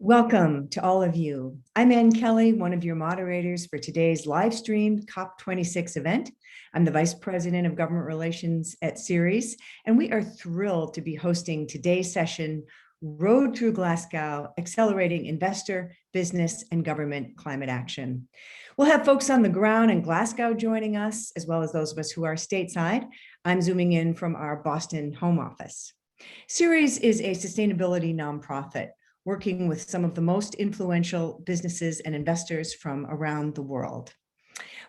Welcome to all of you. I'm Ann Kelly, one of your moderators for today's live streamed COP26 event. I'm the Vice President of Government Relations at Ceres, and we are thrilled to be hosting today's session, Road Through Glasgow, Accelerating Investor, Business, and Government Climate Action. We'll have folks on the ground in Glasgow joining us, as well as those of us who are stateside. I'm zooming in from our Boston home office. Ceres is a sustainability nonprofit working with some of the most influential businesses and investors from around the world.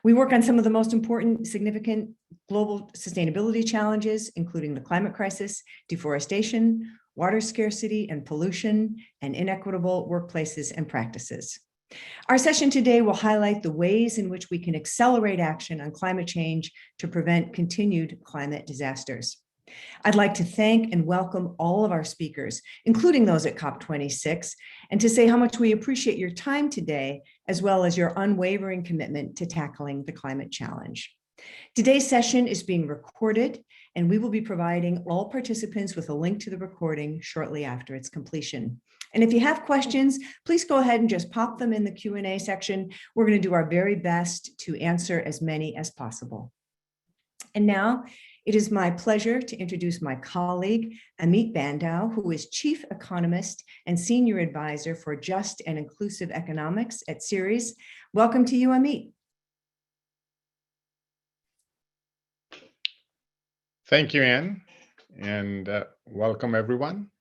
We work on some of the most important, significant global sustainability challenges, including the climate crisis, deforestation, water scarcity and pollution, and inequitable workplaces and practices. Our session today will highlight the ways in which we can accelerate action on climate change to prevent continued climate disasters. I'd like to thank and welcome all of our speakers, including those at COP26, and to say how much we appreciate your time today, as well as your unwavering commitment to tackling the climate challenge. Today's session is being recorded, and we will be providing all participants with a link to the recording shortly after its completion. And if you have questions, please go ahead and just pop them in the Q&A section. We're going to do our very best to answer as many as possible. And now, it is my pleasure to introduce my colleague, Amit Bandow, who is Chief Economist and Senior Advisor for Just and Inclusive Economics at Ceres. Welcome to you, Amit. Thank you, Anne, and welcome everyone.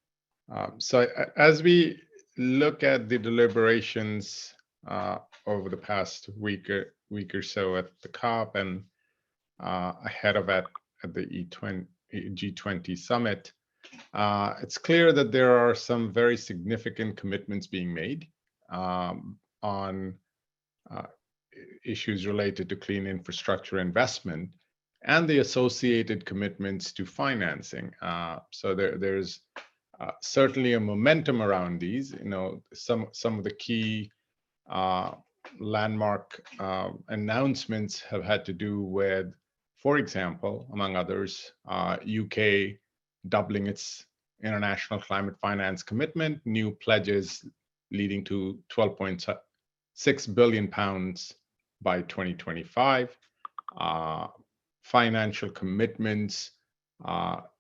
So as we look at the deliberations over the past week or so at the COP and ahead of it, at the G20 summit, it's clear that there are some very significant commitments being made on issues related to clean infrastructure investment and the associated commitments to financing. So there's certainly a momentum around these. You know, some of the key landmark announcements have had to do with, for example, among others, UK doubling its international climate finance commitment, new pledges leading to £12.6 billion by 2025, financial commitments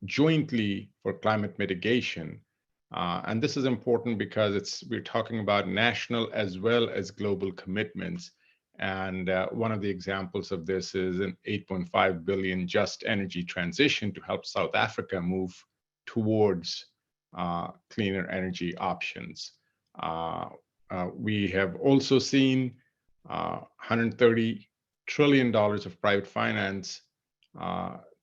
jointly for climate mitigation. And this is important because we're talking about national as well as global commitments. And one of the examples of this is an $8.5 billion just energy transition to help South Africa move towards cleaner energy options. We have also seen $130 trillion of private finance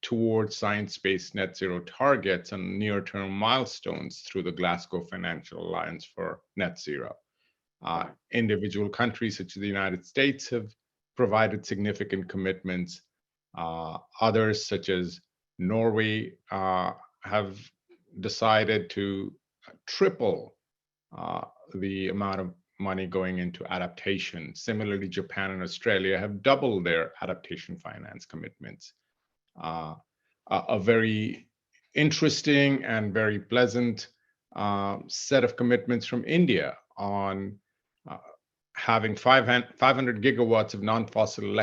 towards science-based net zero targets and near-term milestones through the Glasgow Financial Alliance for Net Zero. Individual countries such as the United States have provided significant commitments. Others such as Norway have decided to triple the amount of money going into adaptation. Similarly, Japan and Australia have doubled their adaptation finance commitments. A very interesting and very pleasant set of commitments from India on having 500 gigawatts of non-fossil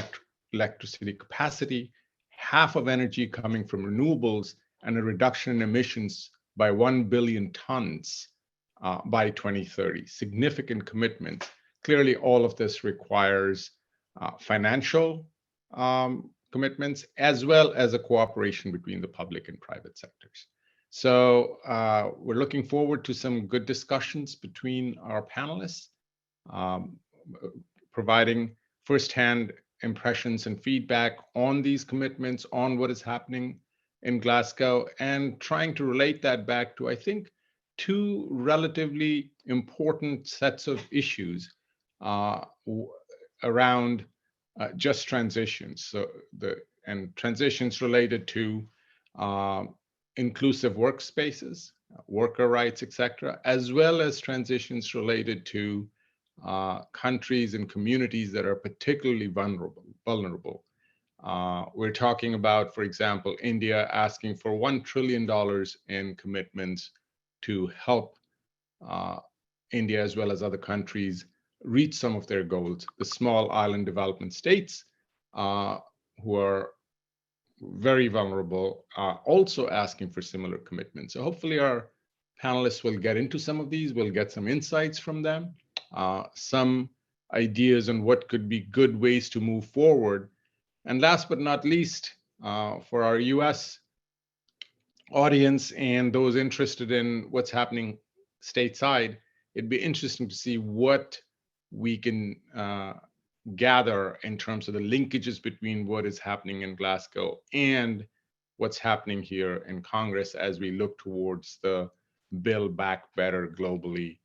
electricity capacity, half of energy coming from renewables, and a reduction in emissions by 1 billion tons by 2030. Significant commitment. Clearly, all of this requires financial commitments as well as a cooperation between the public and private sectors. So we're looking forward to some good discussions between our panelists, providing firsthand impressions and feedback on these commitments, on what is happening in Glasgow, and trying to relate that back to, I think, two relatively important sets of issues around just transitions. So and transitions related to inclusive workspaces, worker rights, etc., as well as transitions related to countries and communities that are particularly vulnerable. We're talking about, for example, India asking for $1 trillion in commitments to help India as well as other countries reach some of their goals. The small island development states who are very vulnerable are also asking for similar commitments. So hopefully our panelists will get into some of these, we'll get some insights from them, some ideas on what could be good ways to move forward. And last but not least, for our US audience and those interested in what's happening stateside, it'd be interesting to see what we can gather in terms of the linkages between what is happening in Glasgow and what's happening here in Congress as we look towards the Build Back Better globally,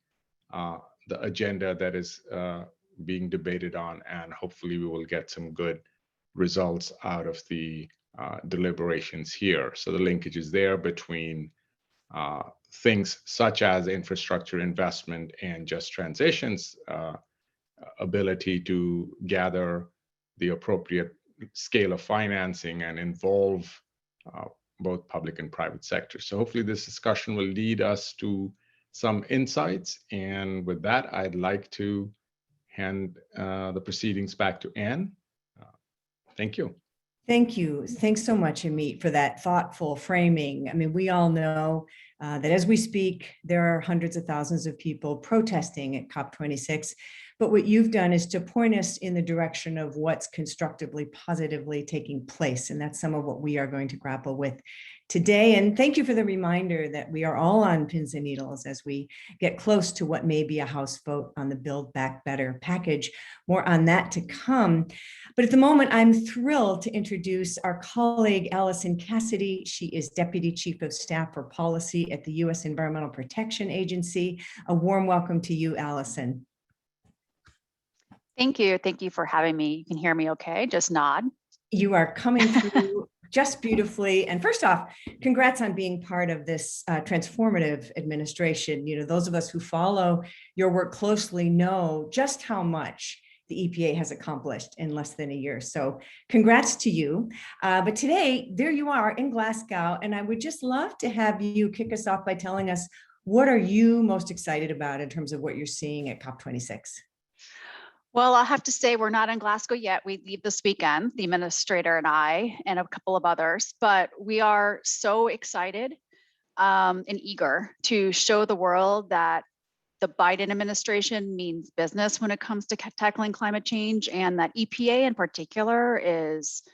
the agenda that is being debated on, and hopefully we will get some good results out of the deliberations here. So the linkage is there between things such as infrastructure investment and just transitions, ability to gather the appropriate scale of financing and involve both public and private sectors. So hopefully this discussion will lead us to some insights. And with that, I'd like to hand the proceedings back to Anne. Thank you. Thank you. Thanks so much, Amit, for that thoughtful framing. I mean, we all know that as we speak, there are hundreds of thousands of people protesting at COP26. But what you've done is to point us in the direction of what's constructively, positively taking place. And that's some of what we are going to grapple with today. And thank you for the reminder that we are all on pins and needles as we get close to what may be a House vote on the Build Back Better package. More on that to come. But at the moment, I'm thrilled to introduce our colleague, Alison Cassidy. She is Deputy Chief of Staff for Policy at the U.S. Environmental Protection Agency. A warm welcome to you, Alison. Thank you. Thank you for having me. You can hear me okay? Just nod. You are coming through just beautifully. And first off, congrats on being part of this transformative administration. You know, those of us who follow your work closely know just how much the EPA has accomplished in less than a year. So congrats to you. But today, there you are in Glasgow, and I would just love to have you kick us off by telling us, what are you most excited about in terms of what you're seeing at COP26? Well, I'll have to say we're not in Glasgow yet. We leave this weekend, the administrator and I, and a couple of others, but we are so excited and eager to show the world that the Biden administration means business when it comes to tackling climate change, and that EPA in particular is,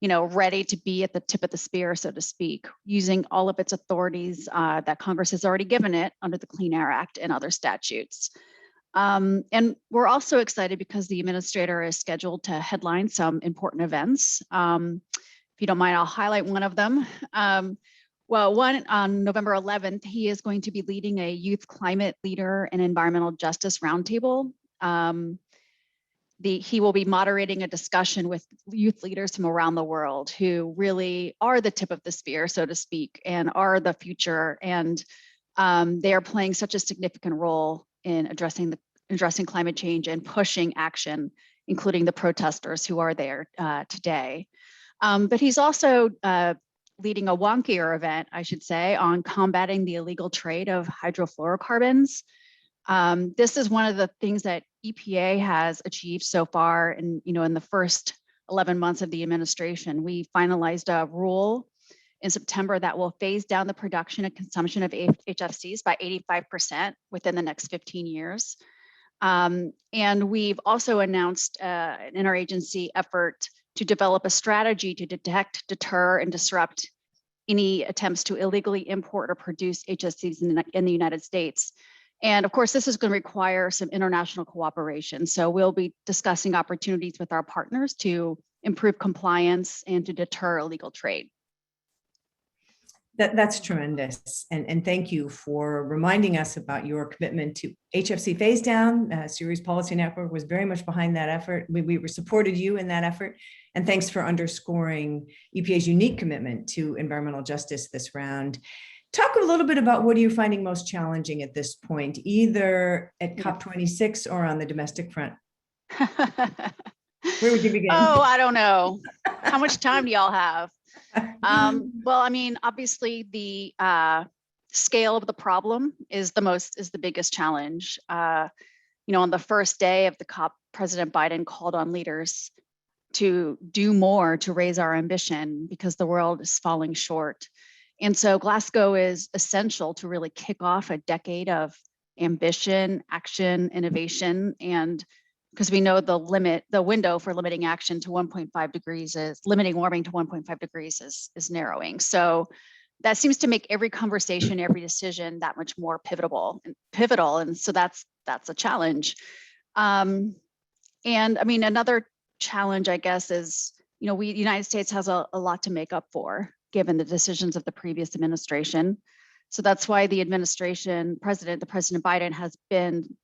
you know, ready to be at the tip of the spear, so to speak, using all of its authorities that Congress has already given it under the Clean Air Act and other statutes. And we're also excited because the administrator is scheduled to headline some important events. If you don't mind, I'll highlight one of them. Well, one on November 11th, he is going to be leading a youth climate leader and environmental justice roundtable. He will be moderating a discussion with youth leaders from around the world who really are the tip of the spear, so to speak, and are the future. And they are playing such a significant role in addressing climate change and pushing action, including the protesters who are there today. But he's also leading a wonkier event, I should say, on combating the illegal trade of hydrofluorocarbons. This is one of the things that EPA has achieved so far in the first 11 months of the administration. We finalized a rule in September that will phase down the production and consumption of HFCs by 85% within the next 15 years. And we've also announced an interagency effort to develop a strategy to detect, deter, and disrupt any attempts to illegally import or produce HFCs in the United States. And of course, this is going to require some international cooperation. So we'll be discussing opportunities with our partners to improve compliance and to deter illegal trade. That's tremendous. And thank you for reminding us about your commitment to HFC phase down. Ceres Policy Network was very much behind that effort. We supported you in that effort. And thanks for underscoring EPA's unique commitment to environmental justice this round. Talk a little bit about what are you finding most challenging at this point, either at COP26 or on the domestic front? Where would you begin? Oh, I don't know. How much time do y'all have? Well, I mean, obviously the scale of the problem is the biggest challenge. On the first day of the COP, President Biden called on leaders to do more to raise our ambition because the world is falling short. And so Glasgow is essential to really kick off a decade of ambition, action, innovation, and because we know the window for limiting action to 1.5 degrees limiting warming to 1.5 degrees is narrowing. So that seems to make every conversation, every decision that much more pivotal. And so that's a challenge. And I mean, another challenge, I guess, is, the United States has a lot to make up for, given the decisions of the previous administration. So that's why the President Biden has been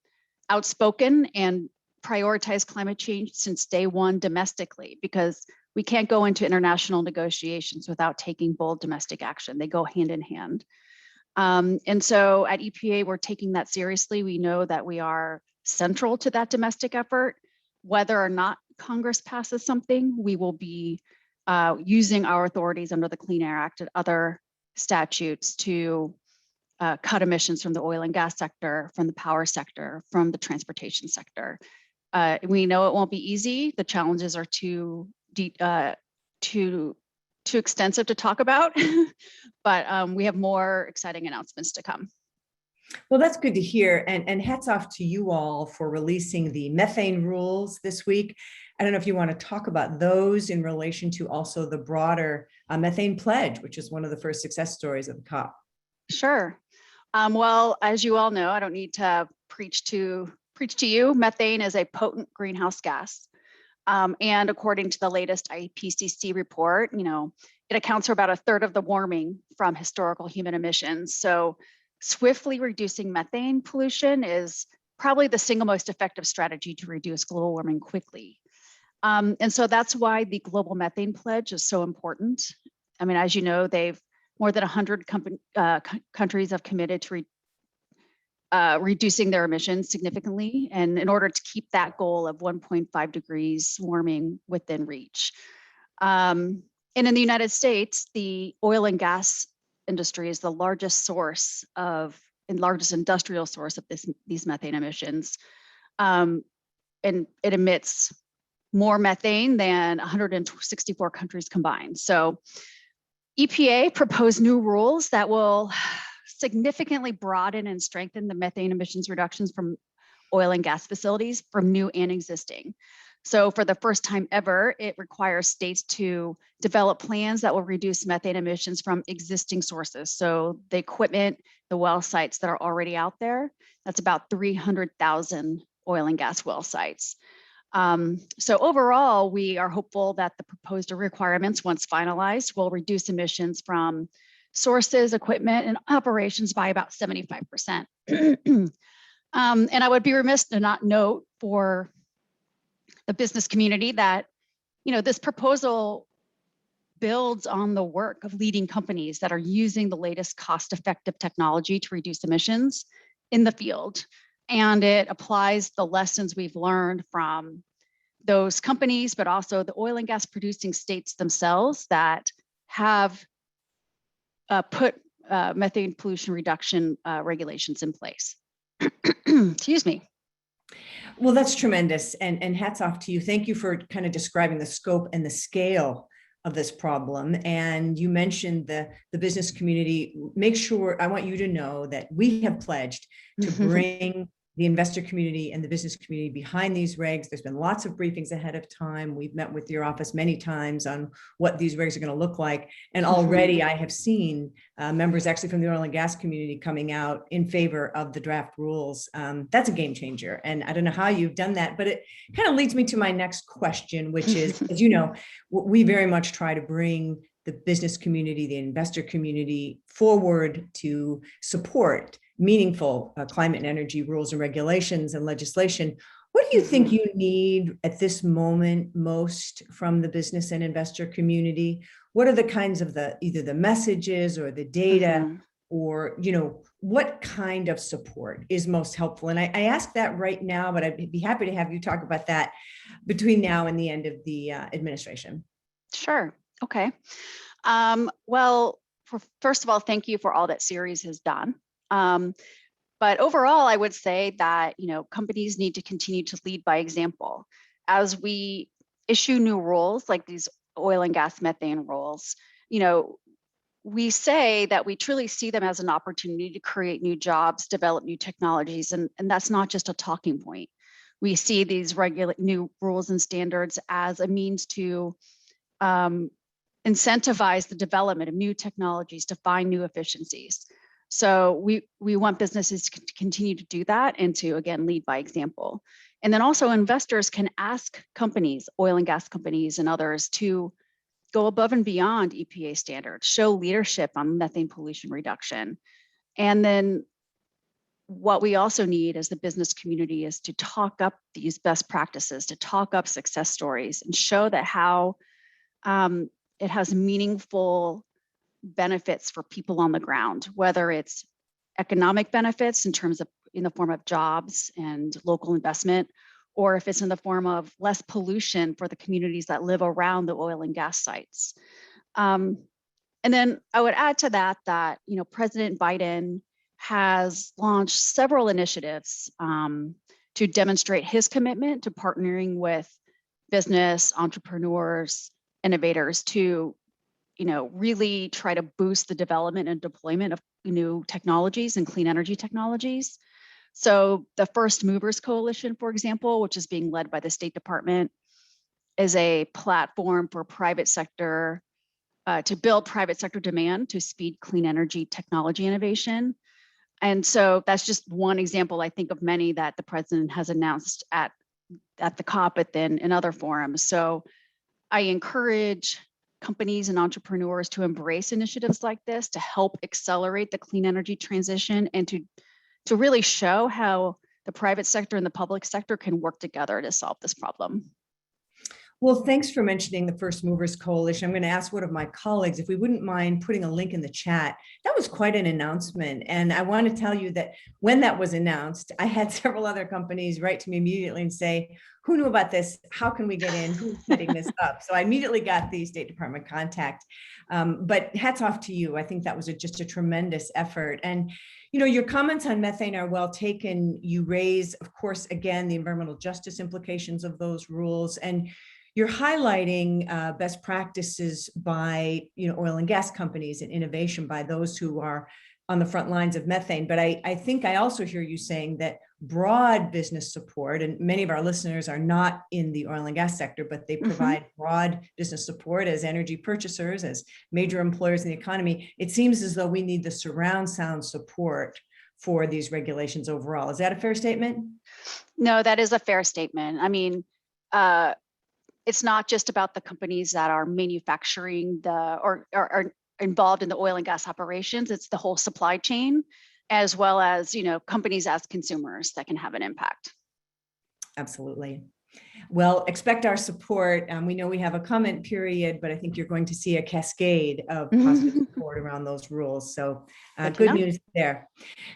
outspoken and prioritized climate change since day one domestically, because we can't go into international negotiations without taking bold domestic action. They go hand in hand. And so at EPA, we're taking that seriously. We know that we are central to that domestic effort. Whether or not Congress passes something, we will be using our authorities under the Clean Air Act and other statutes to cut emissions from the oil and gas sector, from the power sector, from the transportation sector. We know it won't be easy. The challenges are too extensive to talk about, but we have more exciting announcements to come. Well, that's good to hear. And hats off to you all for releasing the methane rules this week. I don't know if you want to talk about those in relation to also the broader methane pledge, which is one of the first success stories of the COP. Sure. Well, as you all know, I don't need to preach to you, methane is a potent greenhouse gas. And according to the latest IPCC report, it accounts for about a third of the warming from historical human emissions. So swiftly reducing methane pollution is probably the single most effective strategy to reduce global warming quickly. And so that's why the global methane pledge is so important. I mean, as you know, more than 100 countries have committed to reducing their emissions significantly, and in order to keep that goal of 1.5 degrees warming within reach. And in the United States, the oil and gas industry is the largest largest industrial source of these methane emissions. And it emits more methane than 164 countries combined. So EPA proposed new rules that will significantly broaden and strengthen the methane emissions reductions from oil and gas facilities, from new and existing. So for the first time ever, it requires states to develop plans that will reduce methane emissions from existing sources. So the equipment, the well sites that are already out there, that's about 300,000 oil and gas well sites. So overall, we are hopeful that the proposed requirements, once finalized, will reduce emissions from sources, equipment, and operations by about 75%. And I would be remiss to not note for the business community that, this proposal builds on the work of leading companies that are using the latest cost-effective technology to reduce emissions in the field. And it applies the lessons we've learned from those companies, but also the oil and gas producing states themselves that have put methane pollution reduction regulations in place. Excuse me. Well, that's tremendous. And hats off to you. Thank you for kind of describing the scope and the scale of this problem. And you mentioned the business community. I want you to know that we have pledged to bring the investor community and the business community behind these regs. There's been lots of briefings ahead of time. We've met with your office many times on what these regs are going to look like. And already I have seen members actually from the oil and gas community coming out in favor of the draft rules. That's a game changer. And I don't know how you've done that, but it kind of leads me to my next question, which is, as you know, we very much try to bring the business community, the investor community forward to support meaningful climate and energy rules and regulations and legislation. What do you think you need at this moment most from the business and investor community? What are the kinds of either the messages or the data or, what kind of support is most helpful? And I ask that right now, but I'd be happy to have you talk about that between now and the end of the administration. Sure. Okay. Well, first of all, thank you for all that Ceres has done. But overall, I would say that, companies need to continue to lead by example. As we issue new rules like these oil and gas methane rules, we say that we truly see them as an opportunity to create new jobs, develop new technologies, and that's not just a talking point. We see these new rules and standards as a means to incentivize the development of new technologies to find new efficiencies. So we want businesses to continue to do that and to, again, lead by example. And then also investors can ask companies, oil and gas companies and others, to go above and beyond EPA standards, show leadership on methane pollution reduction. And then what we also need as the business community is to talk up these best practices, to talk up success stories and show that how it has meaningful benefits for people on the ground, whether it's economic benefits in the form of jobs and local investment, or if it's in the form of less pollution for the communities that live around the oil and gas sites. And then I would add to that, President Biden has launched several initiatives to demonstrate his commitment to partnering with business, entrepreneurs, innovators to really try to boost the development and deployment of new technologies and clean energy technologies. So the First Movers Coalition, for example, which is being led by the State Department, is a platform for private sector to build private sector demand to speed clean energy technology innovation. And so that's just one example, I think, of many that the president has announced at the COP, but then in other forums. So I encourage companies and entrepreneurs to embrace initiatives like this to help accelerate the clean energy transition and to really show how the private sector and the public sector can work together to solve this problem. Well, thanks for mentioning the First Movers Coalition. I'm going to ask one of my colleagues if we wouldn't mind putting a link in the chat. That was quite an announcement. And I want to tell you that when that was announced, I had several other companies write to me immediately and say, who knew about this? How can we get in? Who's setting this up? So I immediately got the State Department contact. But hats off to you. I think that was just a tremendous effort. And your comments on methane are well taken. You raise, of course, again, the environmental justice implications of those rules. And you're highlighting best practices by oil and gas companies and innovation by those who are on the front lines of methane. But I think I also hear you saying that broad business support, and many of our listeners are not in the oil and gas sector, but they provide broad business support as energy purchasers, as major employers in the economy. It seems as though we need the surround sound support for these regulations overall. Is that a fair statement? No, that is a fair statement. I mean, it's not just about the companies that are manufacturing or are involved in the oil and gas operations. It's the whole supply chain, as well as companies as consumers that can have an impact. Absolutely. Well, expect our support. We know we have a comment period, but I think you're going to see a cascade of positive support around those rules. So good news there.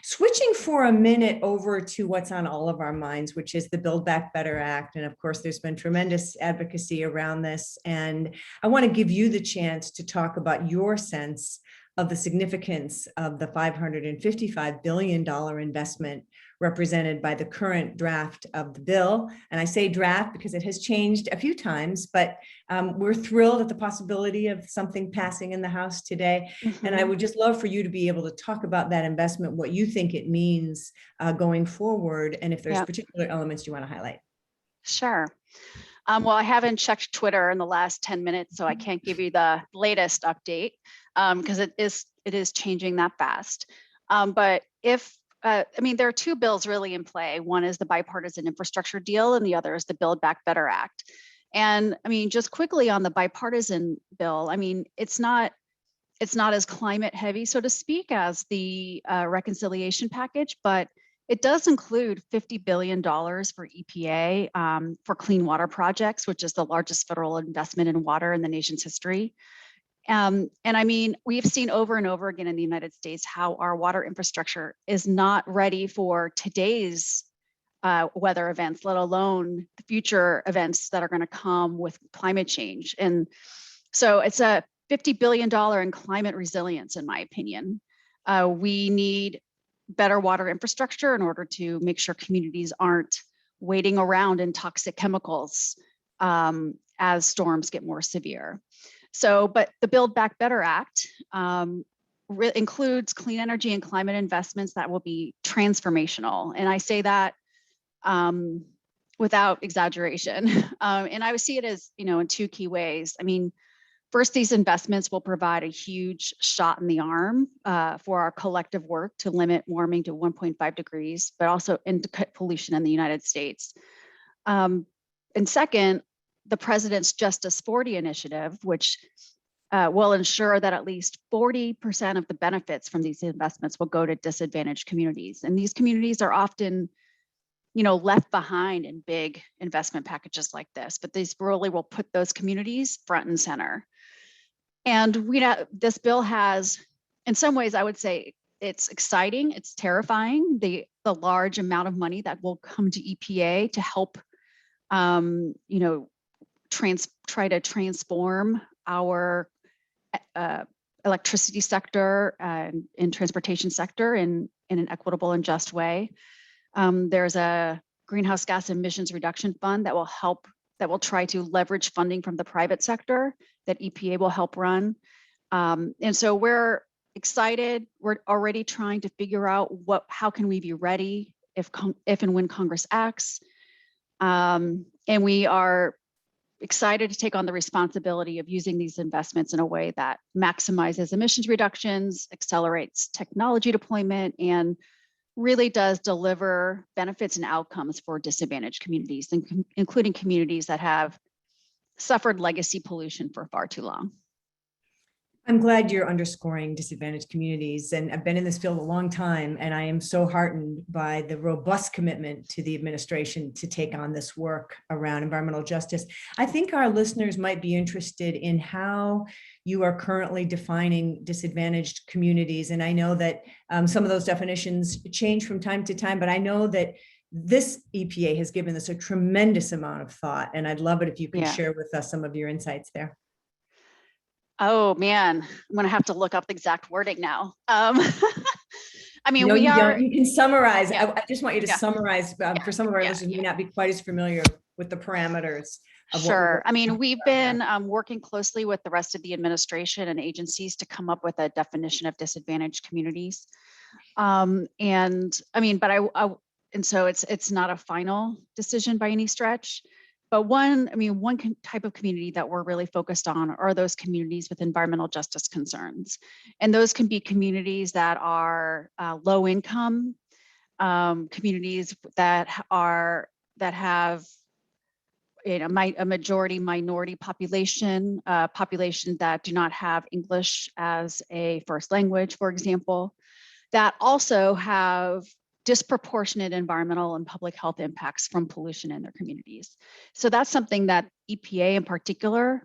Switching for a minute over to what's on all of our minds, which is the Build Back Better Act. And of course, there's been tremendous advocacy around this. And I want to give you the chance to talk about your sense of the significance of the $555 billion investment represented by the current draft of the bill. And I say draft because it has changed a few times, but we're thrilled at the possibility of something passing in the House today. And I would just love for you to be able to talk about that investment, what you think it means going forward, and if there's particular elements you want to highlight. Sure. Well, I haven't checked Twitter in the last 10 minutes, so I can't give you the latest update because it is changing that fast. But there are two bills really in play. One is the bipartisan infrastructure deal, and the other is the Build Back Better Act. And I mean, just quickly on the bipartisan bill, I mean, it's not as climate heavy, so to speak, as the reconciliation package, but it does include $50 billion for EPA for clean water projects, which is the largest federal investment in water in the nation's history. And I mean, we've seen over and over again in the United States how our water infrastructure is not ready for today's weather events, let alone the future events that are going to come with climate change. And so it's a $50 billion in climate resilience, in my opinion. We need better water infrastructure in order to make sure communities aren't waiting around in toxic chemicals as storms get more severe. So, but the Build Back Better Act includes clean energy and climate investments that will be transformational. And I say that without exaggeration. And I would see it as, in two key ways. I mean, first, these investments will provide a huge shot in the arm for our collective work to limit warming to 1.5 degrees, but also to cut pollution in the United States. And second, the President's Justice 40 initiative, which will ensure that at least 40% of the benefits from these investments will go to disadvantaged communities. And these communities are often, left behind in big investment packages like this, but these really will put those communities front and center. And this bill has, in some ways, I would say it's exciting, it's terrifying, the large amount of money that will come to EPA to help, try to transform our electricity sector and transportation sector in an equitable and just way. There's a greenhouse gas emissions reduction fund that will try to leverage funding from the private sector that EPA will help run. And so we're excited. We're already trying to figure out how can we be ready if and when Congress acts. And we are excited to take on the responsibility of using these investments in a way that maximizes emissions reductions, accelerates technology deployment, and really does deliver benefits and outcomes for disadvantaged communities, including communities that have suffered legacy pollution for far too long. I'm glad you're underscoring disadvantaged communities, and I've been in this field a long time, and I am so heartened by the robust commitment to the administration to take on this work around environmental justice. I think our listeners might be interested in how you are currently defining disadvantaged communities, and I know that some of those definitions change from time to time, but I know that this EPA has given this a tremendous amount of thought, and I'd love it if you could share with us some of your insights there. Oh man, I'm gonna have to look up the exact wording now. I mean, No, we are. You can summarize. Yeah. I just want you to summarize for some of our listeners who may not be quite as familiar with the parameters. Sure. I mean, we've been working closely with the rest of the administration and agencies to come up with a definition of disadvantaged communities. And I mean, but and so it's not a final decision by any stretch. But one type of community that we're really focused on are those communities with environmental justice concerns. And those can be communities that are low income, communities that have a majority minority population, population that do not have English as a first language, for example, that also have disproportionate environmental and public health impacts from pollution in their communities. So that's something that EPA in particular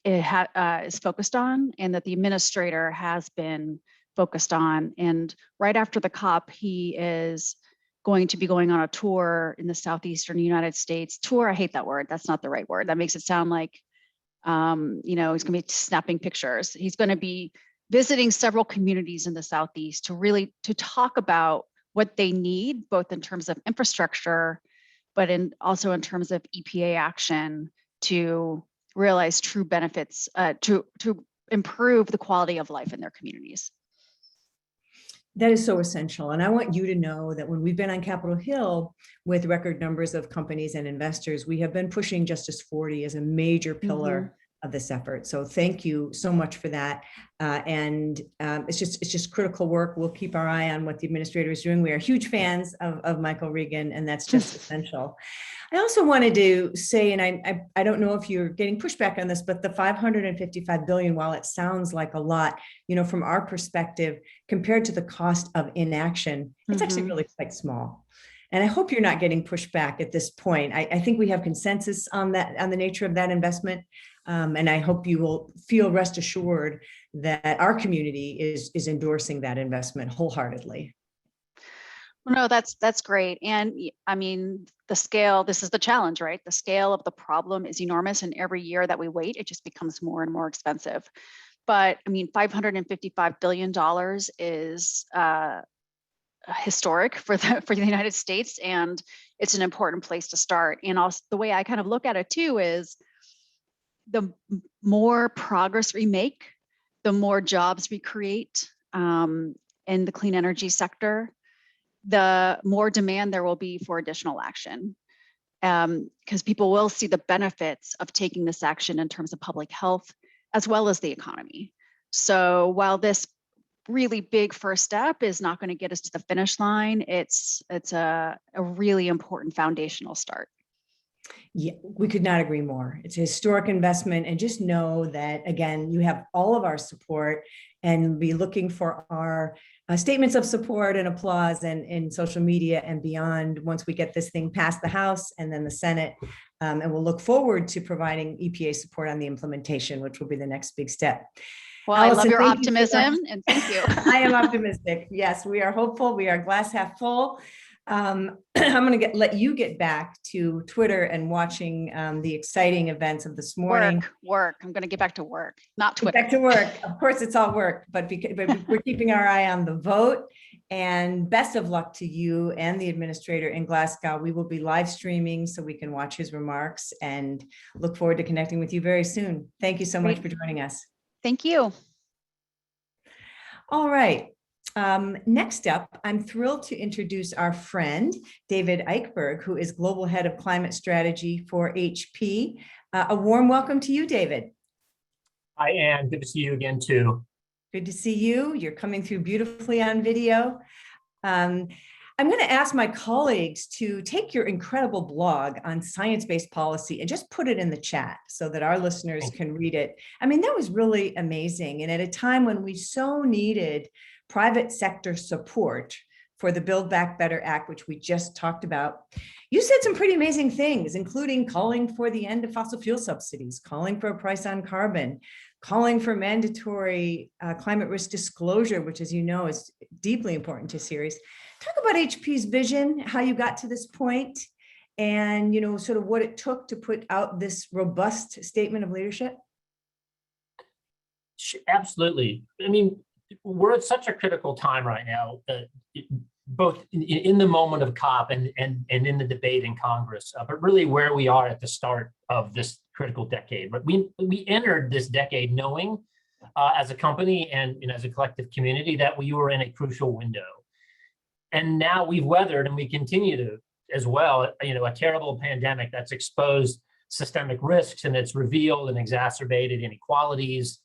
is focused on, and that the administrator has been focused on. And right after the COP, he is going to be going on a tour in the southeastern United States. Tour, I hate that word. That's not the right word. That makes it sound like, he's going to be snapping pictures. He's going to be visiting several communities in the Southeast to talk about what they need, both in terms of infrastructure, but also in terms of EPA action to realize true benefits, to improve the quality of life in their communities. That is so essential. And I want you to know that when we've been on Capitol Hill with record numbers of companies and investors, we have been pushing Justice 40 as a major pillar of this effort. So thank you so much for that. It's just critical work. We'll keep our eye on what the administrator is doing. We are huge fans of Michael Regan, and that's just essential. I also wanted to say, and I don't know if you're getting pushback on this, but the $555 billion, while it sounds like a lot, from our perspective, compared to the cost of inaction, it's actually really quite small. And I hope you're not getting pushback at this point. I think we have consensus on that, on the nature of that investment. And I hope you will feel rest assured that our community is endorsing that investment wholeheartedly. Well, no, that's great. And I mean, the scale, this is the challenge, right? The scale of the problem is enormous. And every year that we wait, it just becomes more and more expensive. But I mean, $555 billion is historic for the United States, and it's an important place to start. And also, the way I kind of look at it too is the more progress we make, the more jobs we create in the clean energy sector, the more demand there will be for additional action. Because people will see the benefits of taking this action in terms of public health, as well as the economy. So while this really big first step is not going to get us to the finish line, it's a really important foundational start. Yeah, we could not agree more. It's a historic investment, and just know that, again, you have all of our support, and be looking for our statements of support and applause and in social media and beyond once we get this thing past the House and then the Senate. And we'll look forward to providing EPA support on the implementation, which will be the next big step. Well, Alison, I love your thank you so optimism, much. and thank you. I am optimistic. Yes, we are hopeful. We are glass half full. I'm going to let you get back to Twitter and watching the exciting events of this morning. Work. I'm going to get back to work, not Get Twitter. back to work. Of course, it's all work, but we're keeping our eye on the vote. And best of luck to you and the administrator in Glasgow. We will be live streaming so we can watch his remarks, and look forward to connecting with you very soon. Thank you so much for joining us. Thank you. All right. Next up, I'm thrilled to introduce our friend, David Eichberg, who is Global Head of Climate Strategy for HP. A warm welcome to you, David. Hi, Anne. Good to see you again, too. Good to see you. You're coming through beautifully on video. I'm going to ask my colleagues to take your incredible blog on science-based policy and just put it in the chat so that our listeners can read it. I mean, that was really amazing. And at a time when we so needed private sector support for the Build Back Better Act, which we just talked about, you said some pretty amazing things, including calling for the end of fossil fuel subsidies, calling for a price on carbon, calling for mandatory climate risk disclosure, which, as you know, is deeply important to Ceres. Talk about HP's vision, how you got to this point, and sort of what it took to put out this robust statement of leadership. Absolutely. I mean, we're at such a critical time right now, both in the moment of COP and in the debate in Congress, but really where we are at the start of this critical decade. But we entered this decade knowing, as a company and as a collective community, that we were in a crucial window. And now we've weathered, and we continue to as well, a terrible pandemic that's exposed systemic risks, and it's revealed and exacerbated inequalities.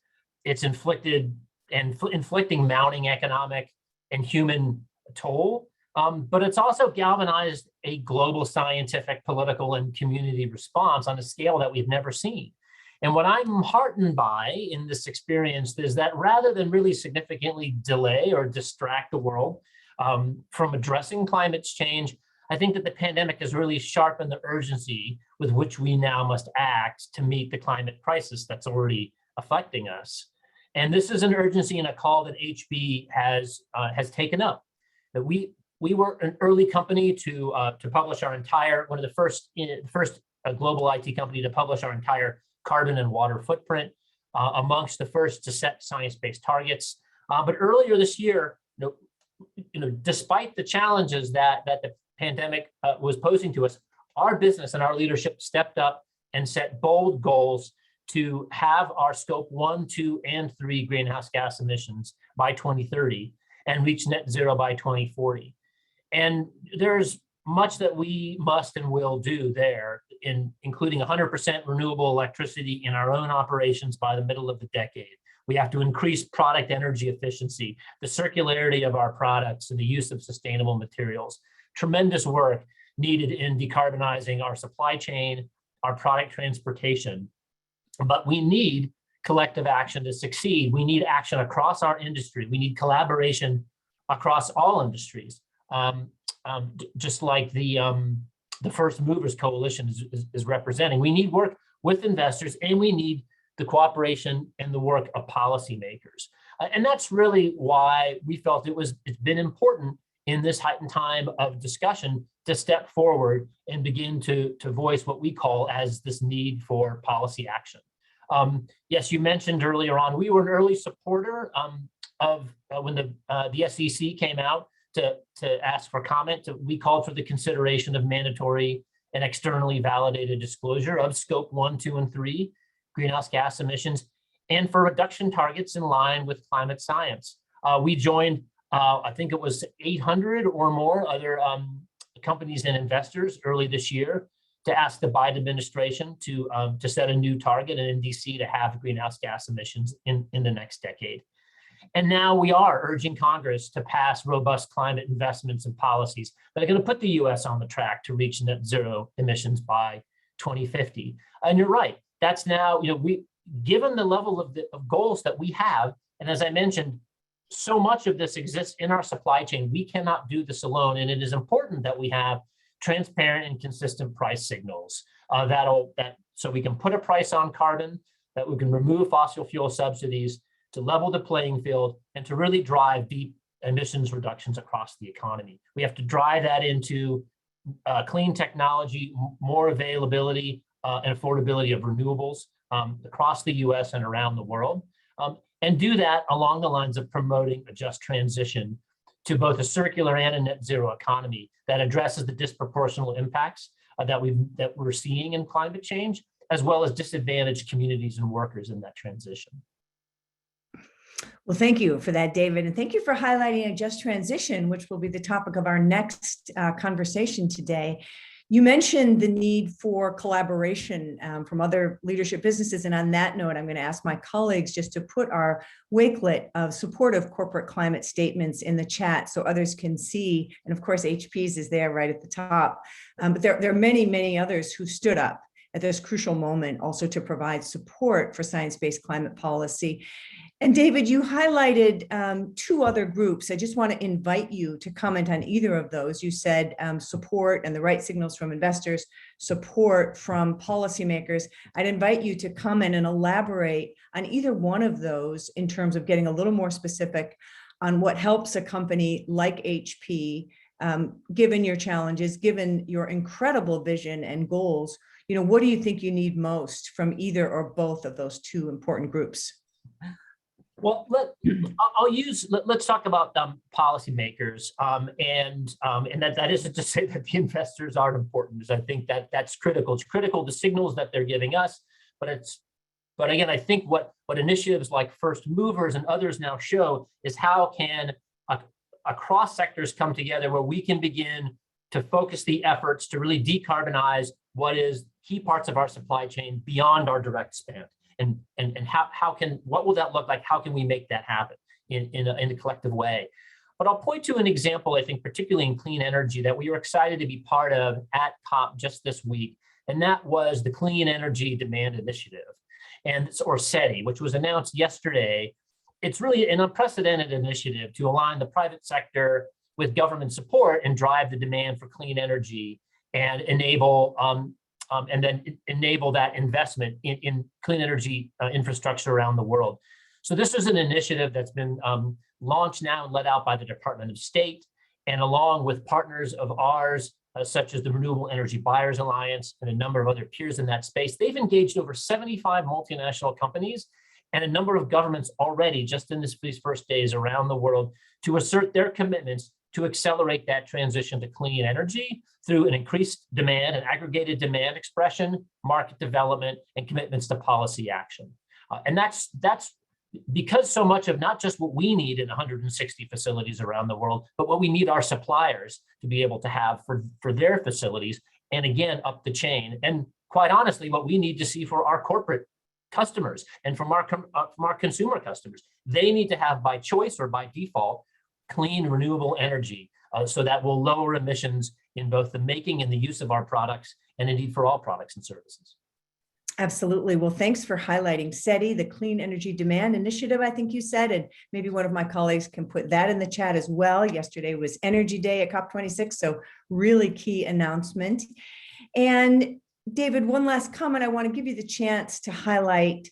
It's inflicting mounting economic and human toll, but it's also galvanized a global scientific, political, and community response on a scale that we've never seen. And what I'm heartened by in this experience is that rather than really significantly delay or distract the world from addressing climate change, I think that the pandemic has really sharpened the urgency with which we now must act to meet the climate crisis that's already affecting us. And this is an urgency and a call that HB has taken up. That we were an early company to publish our entire, one of the first global IT company to publish our entire carbon and water footprint, amongst the first to set science-based targets. But earlier this year, despite the challenges that the pandemic was posing to us, our business and our leadership stepped up and set bold goals to have our scope 1, 2, and 3 greenhouse gas emissions by 2030 and reach net zero by 2040. And there's much that we must and will do there, including 100% renewable electricity in our own operations by the middle of the decade. We have to increase product energy efficiency, the circularity of our products, and the use of sustainable materials. Tremendous work needed in decarbonizing our supply chain, our product transportation. But we need collective action to succeed. We need action across our industry. We need collaboration across all industries, just like the First Movers Coalition is representing. We need work with investors, and we need the cooperation and the work of policymakers. And that's really why we felt it's been important in this heightened time of discussion to step forward and begin to voice what we call as this need for policy action. Yes, you mentioned earlier on, we were an early supporter of when the SEC came out to ask for comment. We called for the consideration of mandatory and externally validated disclosure of scope 1, 2, and 3 greenhouse gas emissions, and for reduction targets in line with climate science. We joined, I think it was 800 or more other companies and investors early this year to ask the Biden administration to set a new target in DC to have greenhouse gas emissions in the next decade. And now we are urging Congress to pass robust climate investments and policies that are going to put the US on the track to reach net zero emissions by 2050. And you're right, that's now, given the level of goals that we have, and as I mentioned, so much of this exists in our supply chain, we cannot do this alone. And it is important that we have transparent and consistent price signals so we can put a price on carbon, that we can remove fossil fuel subsidies, to level the playing field, and to really drive deep emissions reductions across the economy. We have to drive that into clean technology, more availability and affordability of renewables across the US and around the world, and do that along the lines of promoting a just transition to both a circular and a net zero economy that addresses the disproportionate impacts that we're seeing in climate change, as well as disadvantaged communities and workers in that transition. Well, thank you for that, David. And thank you for highlighting a just transition, which will be the topic of our next conversation today. You mentioned the need for collaboration from other leadership businesses. And on that note, I'm going to ask my colleagues just to put our wakelet of supportive corporate climate statements in the chat so others can see. And of course, HP's is there right at the top. But there are many, many others who stood up at this crucial moment also to provide support for science-based climate policy. And David, you highlighted two other groups. I just want to invite you to comment on either of those. You said support and the right signals from investors, support from policymakers. I'd invite you to comment and elaborate on either one of those in terms of getting a little more specific on what helps a company like HP, given your challenges, given your incredible vision and goals. What do you think you need most from either or both of those two important groups? Well, let's talk about policymakers, and that isn't to say that the investors aren't important, because I think that's critical. It's critical, the signals that they're giving us, but again, I think what initiatives like First Movers and others now show is how can across sectors come together where we can begin to focus the efforts to really decarbonize what is key parts of our supply chain beyond our direct spend. And what will that look like? How can we make that happen in a collective way? But I'll point to an example, I think, particularly in clean energy, that we were excited to be part of at COP just this week, and that was the Clean Energy Demand Initiative, or CETI, which was announced yesterday. It's really an unprecedented initiative to align the private sector with government support and drive the demand for clean energy and enable that investment in clean energy infrastructure around the world. So this is an initiative that's been launched now and led out by the Department of State, and along with partners of ours, such as the Renewable Energy Buyers Alliance and a number of other peers in that space. They've engaged over 75 multinational companies and a number of governments already just in these first days around the world to assert their commitments to accelerate that transition to clean energy through an increased demand and aggregated demand expression, market development, and commitments to policy action. And that's because so much of not just what we need in 160 facilities around the world, but what we need our suppliers to be able to have for their facilities, and again, up the chain. And quite honestly, what we need to see for our corporate customers and from our consumer customers. They need to have, by choice or by default, clean, renewable energy, so that will lower emissions in both the making and the use of our products, and indeed for all products and services. Absolutely. Well, thanks for highlighting CETI, the Clean Energy Demand Initiative, I think you said, and maybe one of my colleagues can put that in the chat as well. Yesterday was Energy Day at COP26, so really key announcement. And David, one last comment. I want to give you the chance to highlight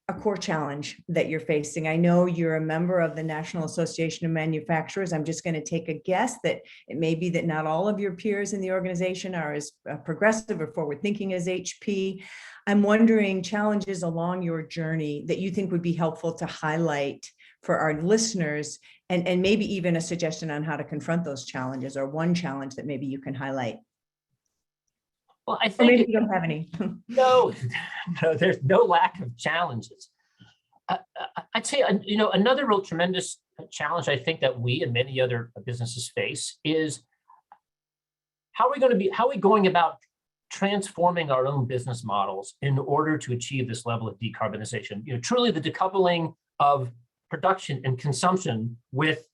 a core challenge that you're facing? I know you're a member of the National Association of Manufacturers. I'm just going to take a guess that it may be that not all of your peers in the organization are as progressive or forward-thinking as HP. I'm wondering challenges along your journey that you think would be helpful to highlight for our listeners, and maybe even a suggestion on how to confront those challenges, or one challenge that maybe you can highlight. Well, I Or think maybe you don't have any. no, there's no lack of challenges. I'd say, another real tremendous challenge I think that we and many other businesses face is how are we going about transforming our own business models in order to achieve this level of decarbonization? Truly the decoupling of production and consumption with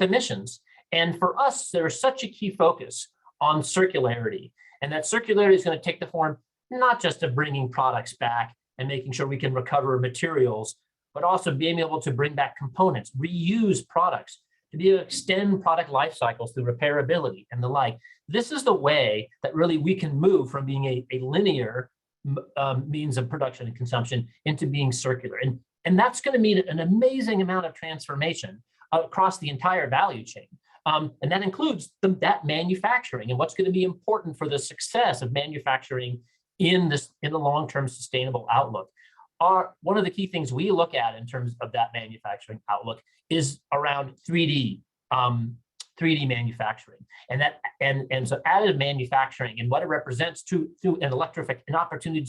emissions. And for us, there's such a key focus on circularity, and that circularity is going to take the form not just of bringing products back and making sure we can recover materials, but also being able to bring back components, reuse products, to be able to extend product life cycles through repairability and the like. This is the way that really we can move from being a linear means of production and consumption into being circular. And that's going to mean an amazing amount of transformation across the entire value chain. And that includes that manufacturing and what's going to be important for the success of manufacturing in the long-term sustainable outlook. One of the key things we look at in terms of that manufacturing outlook is around 3D manufacturing, and so additive manufacturing and what it represents to an opportunity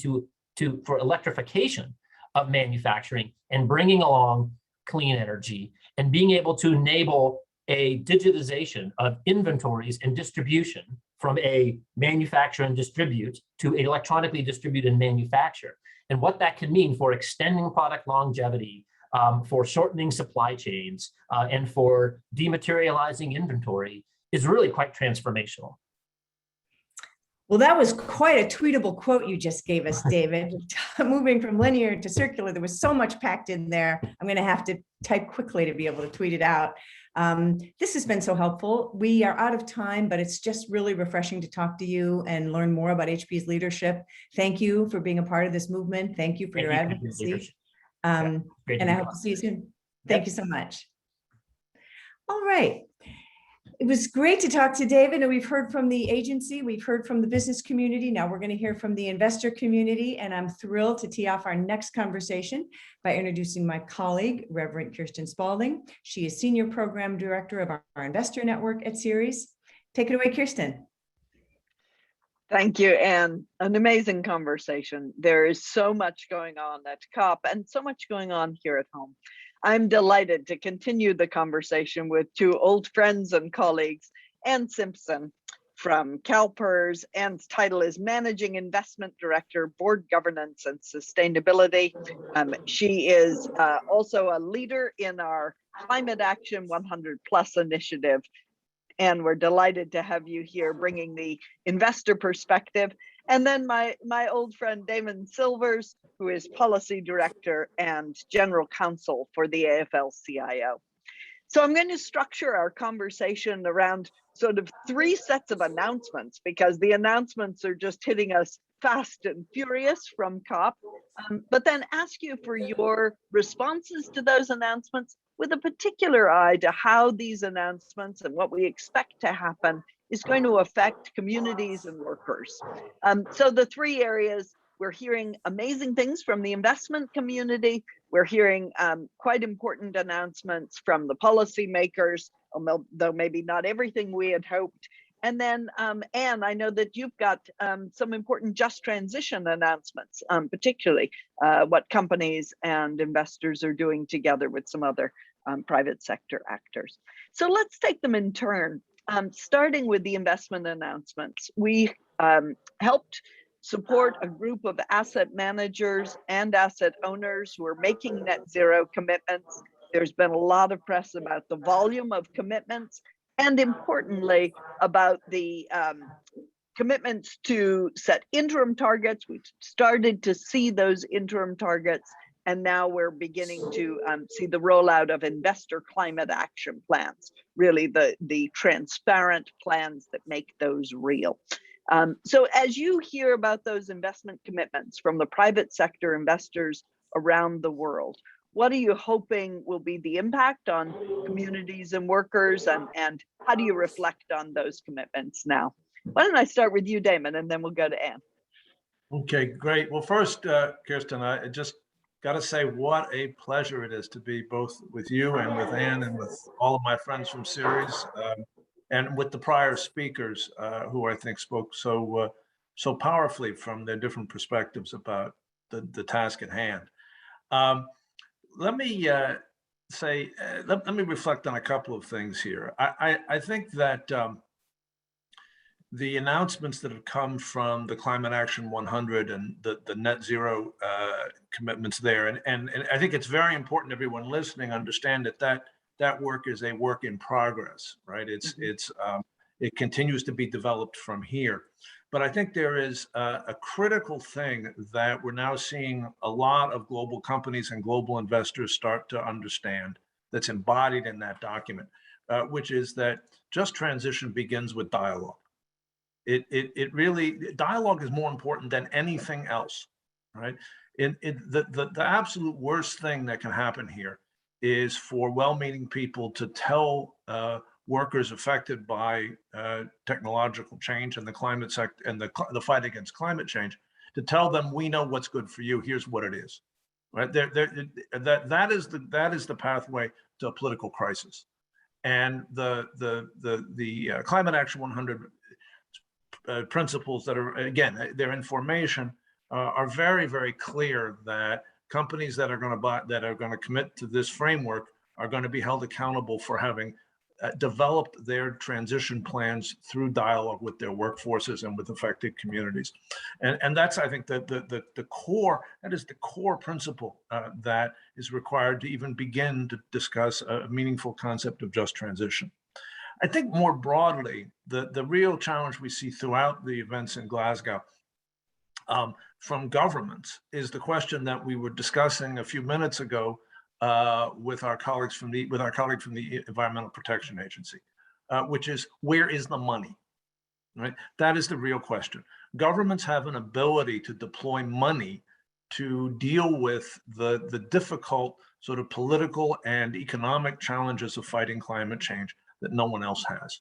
for electrification of manufacturing and bringing along clean energy and being able to enable a digitization of inventories and distribution from a manufacture and distribute to electronically distribute and manufacture, and what that can mean for extending product longevity, for shortening supply chains, and for dematerializing inventory is really quite transformational. Well, that was quite a tweetable quote you just gave us, David. Moving from linear to circular, there was so much packed in there. I'm going to have to type quickly to be able to tweet it out. This has been so helpful. We are out of time, but it's just really refreshing to talk to you and learn more about HP's leadership. Thank you for being a part of this movement. Thank you for your advocacy. And I hope to see you soon. Thank you so much. All right. It was great to talk to David, and we've heard from the agency, we've heard from the business community. Now we're going to hear from the investor community, and I'm thrilled to tee off our next conversation by introducing my colleague, Reverend Kirsten Spalding. She is Senior Program Director of our Investor Network at Ceres. Take it away, Kirsten. Thank you, Anne. An amazing conversation. There is so much going on at COP and so much going on here at home. I'm delighted to continue the conversation with two old friends and colleagues, Anne Simpson from CalPERS. Anne's title is Managing Investment Director, Board Governance and Sustainability. She is also a leader in our Climate Action 100+ initiative. And we're delighted to have you here bringing the investor perspective. And then my old friend Damon Silvers, who is Policy Director and General Counsel for the AFL-CIO. So I'm going to structure our conversation around sort of three sets of announcements, because the announcements are just hitting us fast and furious from COP, but then ask you for your responses to those announcements with a particular eye to how these announcements and what we expect to happen is going to affect communities and workers. So the three areas, we're hearing amazing things from the investment community. We're hearing quite important announcements from the policymakers, though maybe not everything we had hoped. And then, Anne, I know that you've got some important just transition announcements, particularly what companies and investors are doing together with some other private sector actors. So let's take them in turn. Starting with the investment announcements, we helped support a group of asset managers and asset owners who are making net zero commitments. There's been a lot of press about the volume of commitments, and importantly, about the commitments to set interim targets. We've started to see those interim targets, and now we're beginning to see the rollout of investor climate action plans, really the transparent plans that make those real. So as you hear about those investment commitments from the private sector investors around the world, what are you hoping will be the impact on communities and workers, and how do you reflect on those commitments now? Why don't I start with you, Damon, and then we'll go to Anne. Okay, great. Well, first, Kirsten, I just got to say what a pleasure it is to be both with you and with Anne and with all of my friends from Ceres, and with the prior speakers who I think spoke so powerfully from their different perspectives about the task at hand. Let me say, let me reflect on a couple of things here. I think that the announcements that have come from the Climate Action 100 and the net zero commitments there, and I think it's very important everyone listening understand that work is a work in progress, right? It continues to be developed from here. But I think there is a critical thing that we're now seeing a lot of global companies and global investors start to understand that's embodied in that document, which is that just transition begins with dialogue. It really, dialogue is more important than anything else, right? The absolute worst thing that can happen here is for well-meaning people to tell workers affected by technological change and the climate sector and the fight against climate change, to tell them, we know what's good for you, here's what it is, right? That is the pathway to a political crisis. And the Climate Action 100 principles that are, again, their information are very, very clear that companies that are going to commit to this framework are going to be held accountable for having developed their transition plans through dialogue with their workforces and with affected communities. And that's, I think, the core, that is the core principle that is required to even begin to discuss a meaningful concept of just transition. I think more broadly, the real challenge we see throughout the events in Glasgow from governments is the question that we were discussing a few minutes ago with our colleague from the Environmental Protection Agency, which is, where is the money, right? That is the real question. Governments have an ability to deploy money to deal with the difficult sort of political and economic challenges of fighting climate change that no one else has.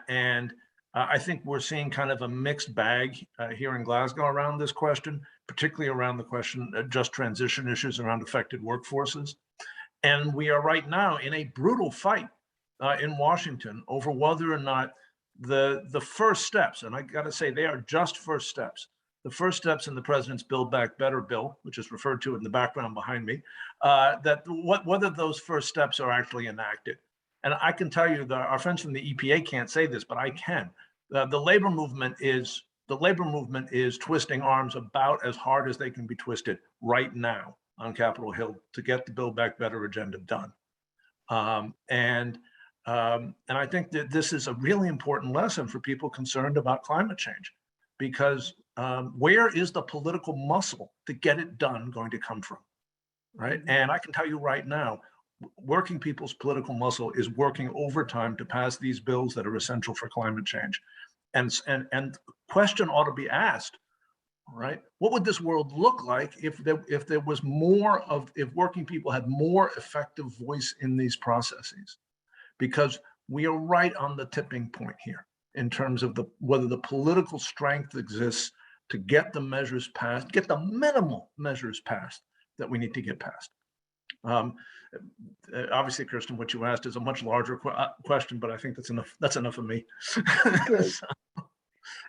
And I think we're seeing kind of a mixed bag here in Glasgow around this question, particularly around the question of just transition issues around affected workforces. And we are right now in a brutal fight in Washington over whether or not the first steps, and I gotta say, they are just first steps. The first steps in the president's Build Back Better bill, which is referred to in the background behind me, whether those first steps are actually enacted. And I can tell you that our friends from the EPA can't say this, but I can. The labor movement is twisting arms about as hard as they can be twisted right now on Capitol Hill to get the Build Back Better agenda done. And I think that this is a really important lesson for people concerned about climate change, because where is the political muscle to get it done going to come from, right? And I can tell you right now, working people's political muscle is working overtime to pass these bills that are essential for climate change. And question ought to be asked, right? What would this world look like if there was more of, if working people had more effective voice in these processes? Because we are right on the tipping point here in terms of whether the political strength exists to get the measures passed, get the minimal measures passed that we need to get passed. Obviously, Kirsten, what you asked is a much larger question, but I think that's enough. That's enough of me.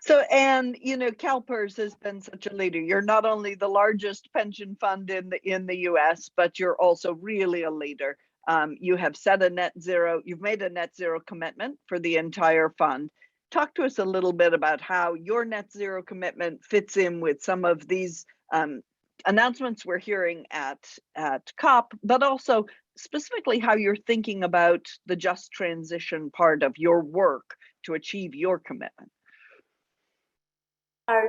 So, Anne, you know, CalPERS has been such a leader. You're not only the largest pension fund in the U.S., but you're also really a leader. You have set a net zero. You've made a net zero commitment for the entire fund. Talk to us a little bit about how your net zero commitment fits in with some of these announcements we're hearing at COP, but also specifically how you're thinking about the just transition part of your work to achieve your commitment. Oh,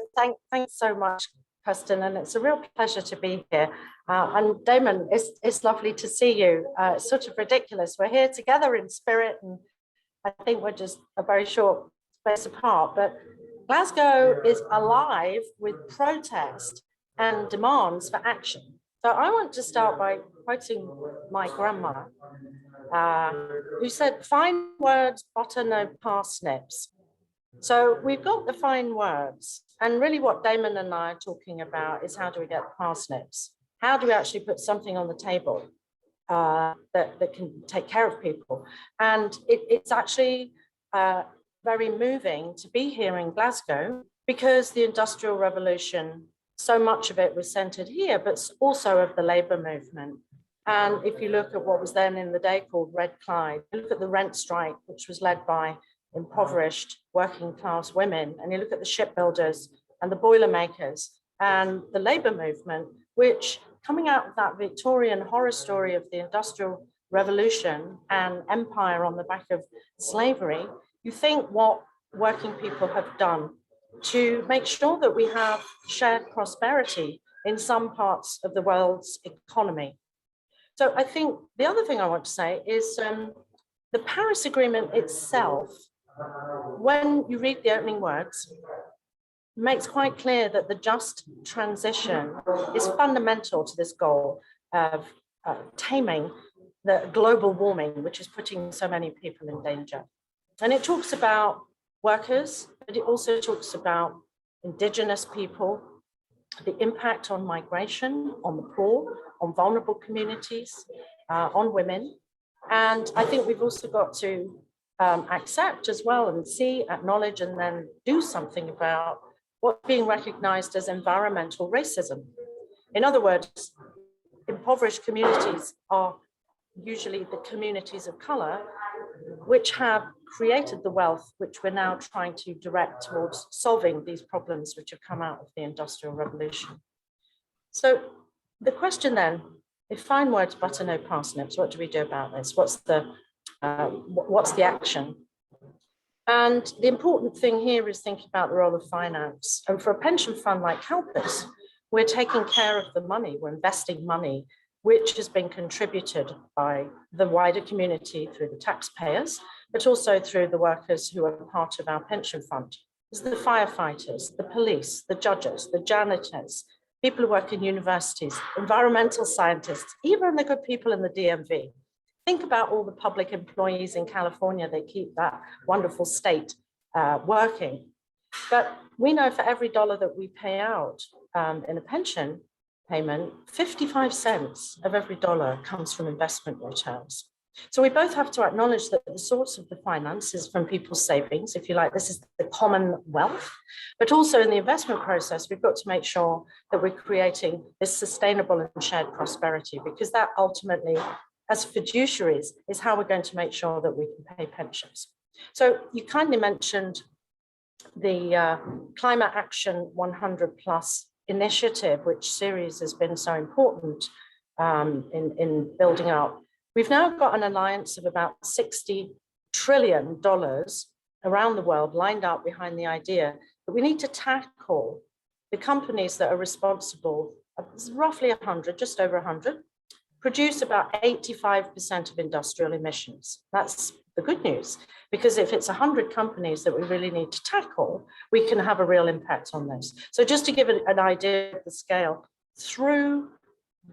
thanks so much, Kirsten, and it's a real pleasure to be here. And Damon, it's lovely to see you. It's sort of ridiculous. We're here together in spirit, and I think we're just a very short space apart, but Glasgow is alive with protest and demands for action. So I want to start by quoting my grandmother, who said, "Fine words, butter no parsnips." So we've got the fine words, and really what Damon and I are talking about is how do we get the parsnips? How do we actually put something on the table that can take care of people? And it's actually very moving to be here in Glasgow, because the Industrial Revolution, so much of it was centered here, but also of the labor movement. And if you look at what was then in the day called Red Clyde, you look at the rent strike, which was led by impoverished working class women, and you look at the shipbuilders and the boilermakers and the labor movement, which coming out of that Victorian horror story of the Industrial Revolution and empire on the back of slavery, you think what working people have done to make sure that we have shared prosperity in some parts of the world's economy. So I think the other thing I want to say is the Paris Agreement itself, when you read the opening words, makes quite clear that the just transition is fundamental to this goal of taming the global warming, which is putting so many people in danger. And it talks about workers, but it also talks about indigenous people, the impact on migration, on the poor, on vulnerable communities, on women. And I think we've also got to accept as well and see, acknowledge, and then do something about what's being recognized as environmental racism. In other words, impoverished communities are usually the communities of color, which have created the wealth which we're now trying to direct towards solving these problems which have come out of the Industrial Revolution. So the question then, if fine words, butter no parsnips, what do we do about this? What's the action? And the important thing here is thinking about the role of finance. And for a pension fund like CalPERS, we're taking care of the money, we're investing money, which has been contributed by the wider community through the taxpayers, but also through the workers who are part of our pension fund. There's the firefighters, the police, the judges, the janitors, people who work in universities, environmental scientists, even the good people in the DMV. Think about all the public employees in California that keep that wonderful state working. But we know for every dollar that we pay out in a pension payment, 55 cents of every dollar comes from investment returns. So we both have to acknowledge that the source of the finance is from people's savings, if you like, this is the common wealth, but also in the investment process, we've got to make sure that we're creating this sustainable and shared prosperity, because that ultimately, as fiduciaries, is how we're going to make sure that we can pay pensions. So you kindly mentioned the Climate Action 100 Plus initiative, which Ceres has been so important in building out. We've now got an alliance of about $60 trillion around the world lined up behind the idea that we need to tackle the companies that are responsible, roughly 100, just over 100, produce about 85% of industrial emissions. That's the good news, because if it's 100 companies that we really need to tackle, we can have a real impact on those. So just to give an idea of the scale, through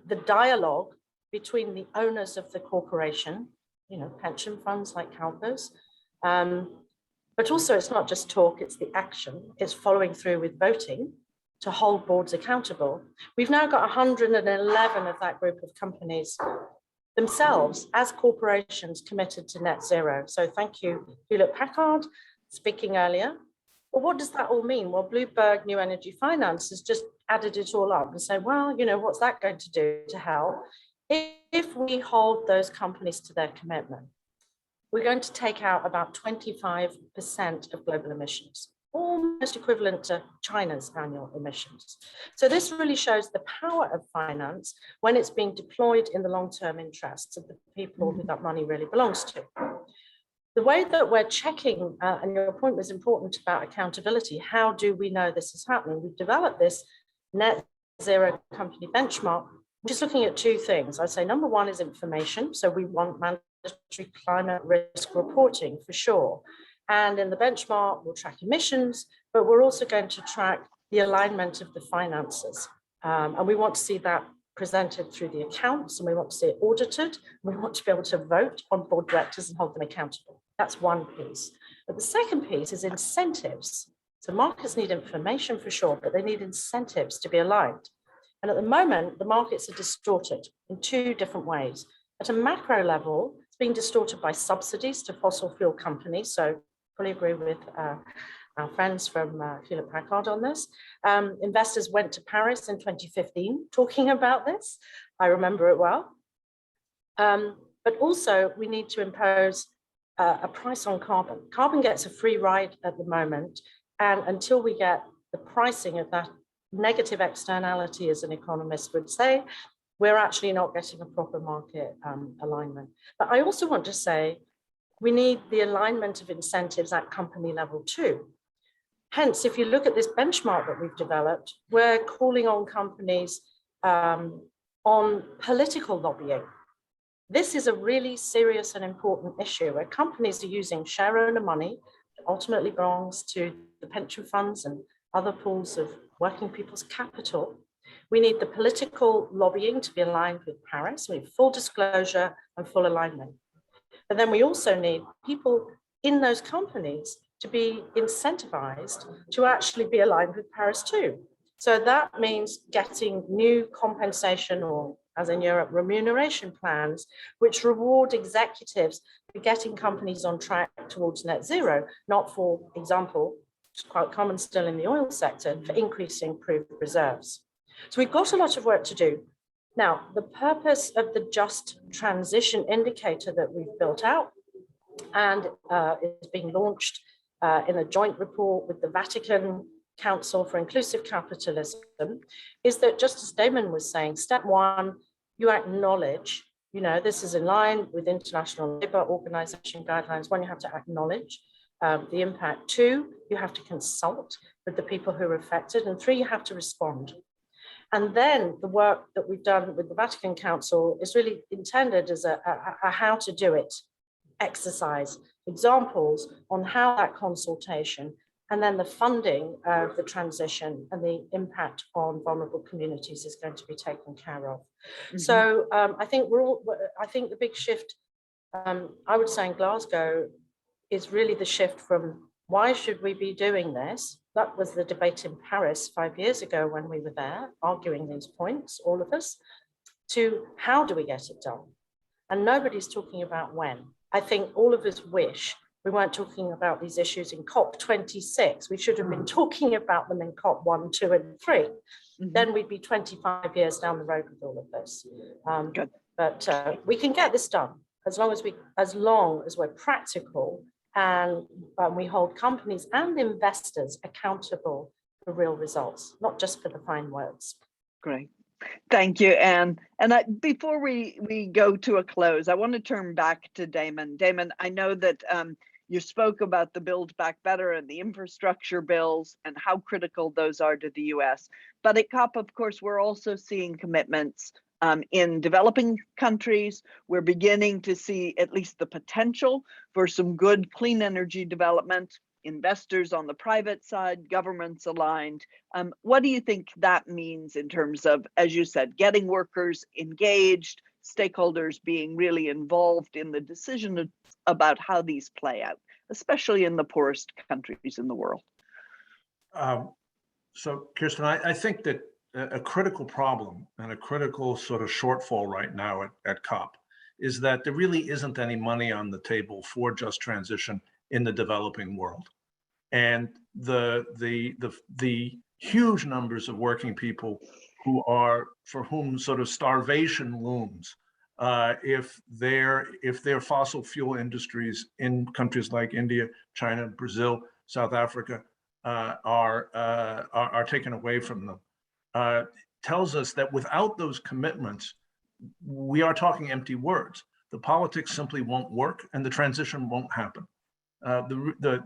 the dialogue between the owners of the corporation, pension funds like CalPERS, but also it's not just talk, it's the action, it's following through with voting to hold boards accountable. We've now got 111 of that group of companies themselves as corporations committed to net zero. So thank you, Hewlett-Packard, speaking earlier. Well, what does that all mean? Well, Bloomberg New Energy Finance has just added it all up and said, well, what's that going to do to help? If we hold those companies to their commitment, we're going to take out about 25% of global emissions, almost equivalent to China's annual emissions. So this really shows the power of finance when it's being deployed in the long-term interests of the people who that money really belongs to. The way that we're checking, and your point was important about accountability, how do we know this is happening? We've developed this net zero company benchmark, which is looking at two things. I'd say number one is information. So we want mandatory climate risk reporting for sure. And in the benchmark, we'll track emissions, but we're also going to track the alignment of the finances. And we want to see that presented through the accounts, and we want to see it audited. We want to be able to vote on board directors and hold them accountable. That's one piece. But the second piece is incentives. So markets need information for sure, but they need incentives to be aligned. And at the moment, the markets are distorted in two different ways. At a macro level, it's being distorted by subsidies to fossil fuel companies. So fully agree with our friends from Hewlett Packard on this. Investors went to Paris in 2015 talking about this. I remember it well. But also we need to impose a price on carbon. Carbon gets a free ride at the moment. And until we get the pricing of that negative externality, as an economist would say, we're actually not getting a proper market alignment. But I also want to say, we need the alignment of incentives at company level too. Hence, if you look at this benchmark that we've developed, we're calling on companies on political lobbying. This is a really serious and important issue where companies are using share owner money, ultimately belongs to the pension funds and other pools of working people's capital. We need the political lobbying to be aligned with Paris. We need full disclosure and full alignment. But then we also need people in those companies to be incentivized to actually be aligned with Paris too. So that means getting new compensation, or as in Europe, remuneration plans, which reward executives for getting companies on track towards net zero, not, for example, which is quite common still in the oil sector, for increasing proved reserves. So we've got a lot of work to do. Now, the purpose of the just transition indicator that we've built out and is being launched in a joint report with the Vatican Council for Inclusive Capitalism is that, just as Damon was saying, step one, you acknowledge, this is in line with International Labour Organization guidelines. One, you have to acknowledge the impact. Two, you have to consult with the people who are affected. And three, you have to respond. And then the work that we've done with the Vatican Council is really intended as a how to do it exercise, examples on how that consultation and then the funding of the transition and the impact on vulnerable communities is going to be taken care of. Mm-hmm. So I think the big shift, I would say in Glasgow, is really the shift from why should we be doing this? That was the debate in Paris 5 years ago when we were there arguing these points, all of us, to how do we get it done? And nobody's talking about when. I think all of us wish we weren't talking about these issues in COP26. We should have been talking about them in COP 1, 2, and 3. Mm-hmm. Then we'd be 25 years down the road with all of this. But we can get this done as long as we're practical and we hold companies and investors accountable for real results, not just for the fine words. Great. Thank you, Anne. And before we go to a close, I want to turn back to Damon. Damon, I know that you spoke about the Build Back Better and the infrastructure bills and how critical those are to the US. But at COP, of course, we're also seeing commitments in developing countries. We're beginning to see at least the potential for some good clean energy development. Investors on the private side, governments aligned. What do you think that means in terms of, as you said, getting workers engaged, stakeholders being really involved in the decision about how these play out, especially in the poorest countries in the world? So, Kirsten, I think that a critical problem and a critical sort of shortfall right now at COP is that there really isn't any money on the table for just transition in the developing world. And the huge numbers of working people for whom sort of starvation looms if their fossil fuel industries in countries like India, China, Brazil, South Africa are taken away from them, tells us that without those commitments, we are talking empty words. The politics simply won't work and the transition won't happen.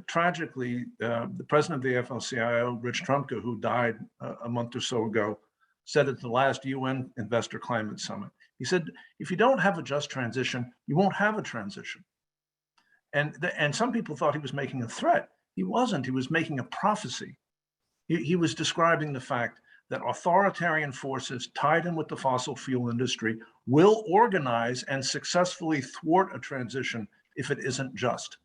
Tragically, the president of the AFL-CIO, Rich Trumka, who died a month or so ago, said at the last UN Investor Climate Summit, he said, if you don't have a just transition, you won't have a transition. And some people thought he was making a threat. He wasn't. He was making a prophecy. He was describing the fact that authoritarian forces tied in with the fossil fuel industry will organize and successfully thwart a transition if it isn't just.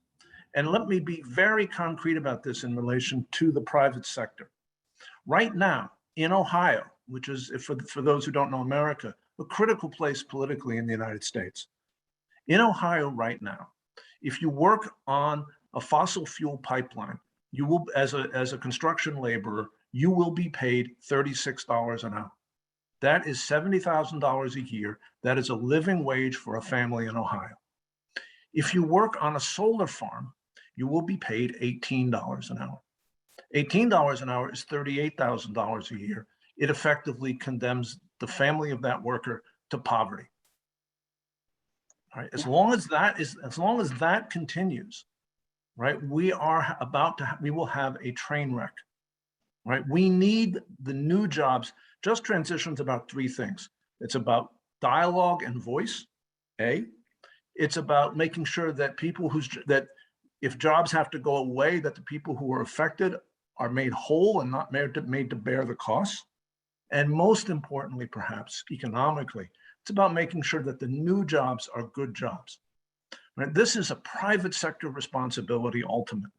And let me be very concrete about this in relation to the private sector. Right now in Ohio, which is, for those who don't know America, a critical place politically in the United States. In Ohio right now, if you work on a fossil fuel pipeline, you will, as a construction laborer, you will be paid $36 an hour. That is $70,000 a year. That is a living wage for a family in Ohio. If you work on a solar farm, you will be paid $18 an hour. $18 an hour is $38,000 a year. It effectively condemns the family of that worker to poverty. All right, as long as that continues, right, we will have a train wreck. Right, we need the new jobs. Just transition's about three things. It's about dialogue and voice. It's about making sure that that if jobs have to go away, that the people who are affected are made whole and not made to bear the costs. And most importantly, perhaps economically, it's about making sure that the new jobs are good jobs. Right? This is a private sector responsibility ultimately.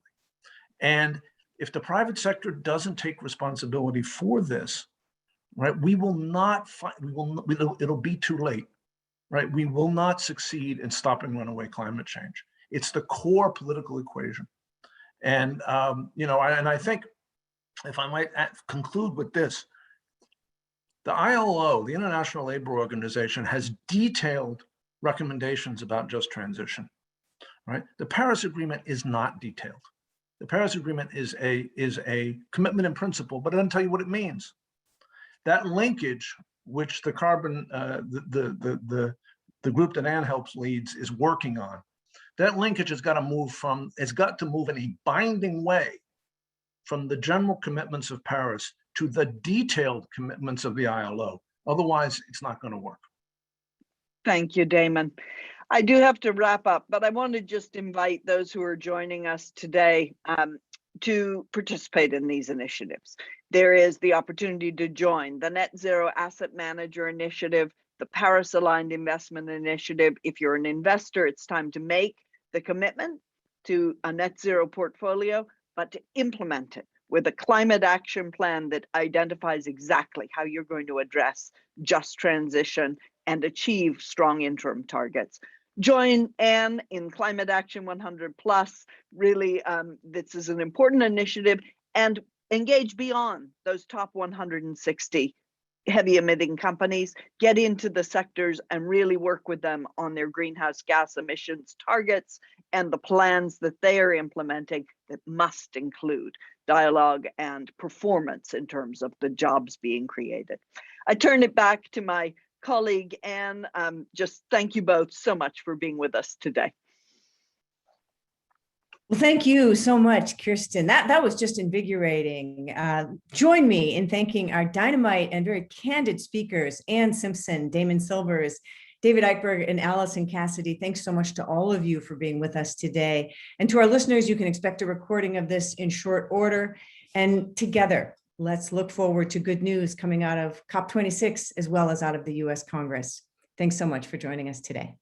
And if the private sector doesn't take responsibility for this, right, it'll be too late, right? We will not succeed in stopping runaway climate change. It's the core political equation. And, I think if I might conclude with this, the ILO, the International Labor Organization, has detailed recommendations about just transition, right? The Paris Agreement is not detailed. The Paris Agreement is a commitment in principle, but it doesn't tell you what it means. That linkage, which the group that Ann helps leads is working on, that linkage has got to move in a binding way from the general commitments of Paris to the detailed commitments of the ILO. Otherwise, it's not going to work. Thank you, Damon. I do have to wrap up, but I want to just invite those who are joining us today to participate in these initiatives. There is the opportunity to join the Net Zero Asset Manager Initiative, the Paris Aligned Investment Initiative. If you're an investor, it's time to make the commitment to a net zero portfolio, but to implement it with a climate action plan that identifies exactly how you're going to address just transition and achieve strong interim targets. Join Ann in Climate Action 100+. Really, this is an important initiative, and engage beyond those top 160 heavy emitting companies. Get into the sectors and really work with them on their greenhouse gas emissions targets and the plans that they are implementing that must include dialogue and performance in terms of the jobs being created. I turn it back to my colleague Ann. Just thank you both so much for being with us today. Well, thank you so much, Kirsten. That was just invigorating. Join me in thanking our dynamite and very candid speakers, Ann Simpson, Damon Silvers, David Eichberg, and Alison Cassidy. Thanks so much to all of you for being with us today. And to our listeners, you can expect a recording of this in short order. And together, let's look forward to good news coming out of COP26 as well as out of the US Congress. Thanks so much for joining us today.